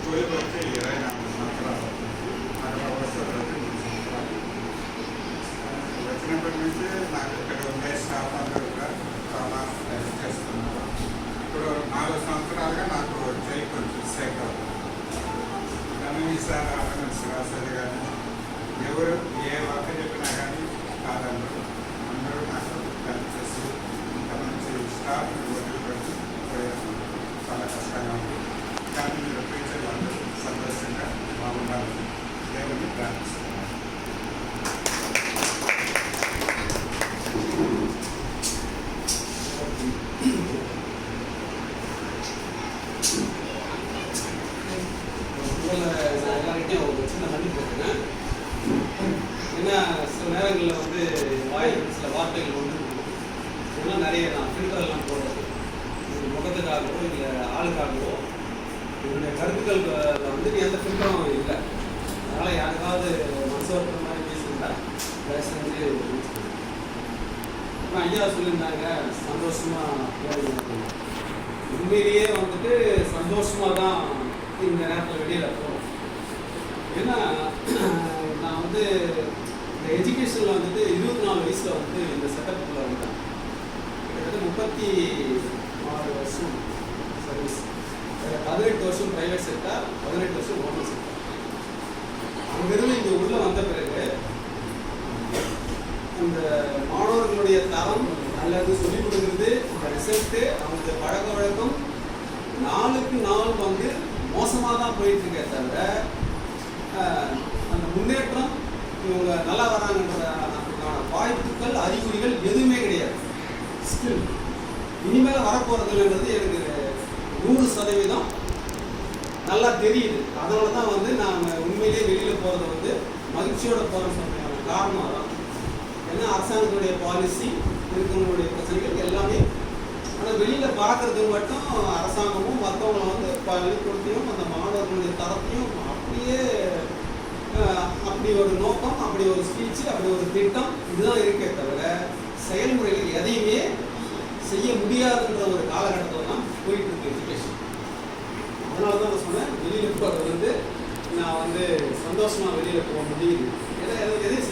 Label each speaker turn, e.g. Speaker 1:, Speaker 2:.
Speaker 1: స్కూల్కి వచ్చి 24 సంవత్సరాలు అవుతుంది. 40 సంవత్సరాలు 3 సంవత్సరాలు వచ్చినప్పటి నుంచి నాకు ఇక్కడ ఉండే స్టాఫ్ అందరూ కూడా చాలా హెల్ప్ చేస్తున్నారు. ఇప్పుడు 4 సంవత్సరాలుగా నాకు చేయి కొంచెం సేక్ అవుతుంది. కానీ ఈసారి ఆర్డినెన్స్ రాసేది కానీ ఎవరు ఏ వర్క్ చెప్పినా కానీ కాదన్నారు. అందరూ నాకు హెల్ప్ చేసి ఇంత మంచి స్టాఫ్ వదిలిపెట్టి పోయాను. చాలా కష్టంగా ఉంది. కానీ మీరు ఫ్యూచర్లో అందరూ సంతోషంగా బాగుండాలని దేవుని ప్రార్థిస్తున్నాను.
Speaker 2: எல்லாருக்கிட்டையும் ஒரு சின்ன மன்னிப்பு இருக்குங்க. ஏன்னா சில நேரங்களில் வந்து சில வார்த்தைகள் வந்து இதெல்லாம் நிறைய நான் ஃபில்டர்லாம் போடுறது முகத்துக்காகவோ இல்லை ஆளுக்காகவோ என்னுடைய கருத்துக்கள் வந்து எந்த ஃபில்டரும் இல்லை. அதனால் யாருக்காவது மனசு வருகிற மாதிரி பேசியிருந்தா தயவு செஞ்சு இப்போ ஐயா சொல்லியிருந்தாங்க சந்தோஷமாக போகணும். உண்மையிலேயே வந்துட்டு சந்தோஷமாக தான் இந்த நேரத்தில் வெளியில் போகணும். ஏன்னா நான் வந்து இந்த எஜுகேஷனில் வந்துட்டு 24 வயசில் வந்து இந்த செட்டப்புக்குள்ள வந்தேன். கிட்டத்தட்ட 36 வருஷம் சர்வீஸ், 18 வருஷம் ப்ரைவேட் செக்டார், 18 வருஷம் கவர்மெண்ட் செக்டார். அங்கிருந்து இங்கே உள்ளே வந்த பிறகு அந்த மாணவர்களுடைய தரம் அல்லது சொல்லிக் கொடுக்குறது, இந்த ரிசல்ட்டு, அவங்க பழக்க வழக்கம் நாளுக்கு நாள் வந்து மோசமாக தான் போயிட்டுருக்கே தவிர அந்த முன்னேற்றம் இவங்க நல்லா வராங்கன்ற அதுக்கான வாய்ப்புகள் அறிகுறிகள் எதுவுமே கிடையாது. ஸ்கில் இனிமேல் வரப்போகிறதுன்றது எனக்கு 100% நல்லா தெரியுது. அதனால தான் வந்து நான் உண்மையிலே வெளியில் போகிறத வந்து மகிழ்ச்சியோட போகிறேன்னு சொல்கிறேன். காரணம் அதான். ஏன்னா அரசாங்கத்துடைய பாலிசி இருக்கிறவங்களுடைய பிரச்சனைகள் எல்லாமே, ஆனால் வெளியில் பார்க்குறதுக்கு மட்டும் அரசாங்கமும் மற்றவங்களை வந்து பள்ளிக்கூடத்தையும் அந்த மாணவர்களுடைய தரத்தையும் அப்படியே அப்படி ஒரு நோக்கம், அப்படி ஒரு ஸ்பீச்சு, அப்படி ஒரு திட்டம் இதுதான் இருக்கே தவிர செயல்முறைகள் எதையுமே செய்ய முடியாதுன்ற ஒரு காலகட்டத்தில் தான் போயிட்டு இருக்கு எஜுகேஷன். அதனால தான் நான் சொன்னேன் வெளியில் போகிறது வந்து நான் வந்து சந்தோஷமாக வெளியில் போக முடியுது. எதையும்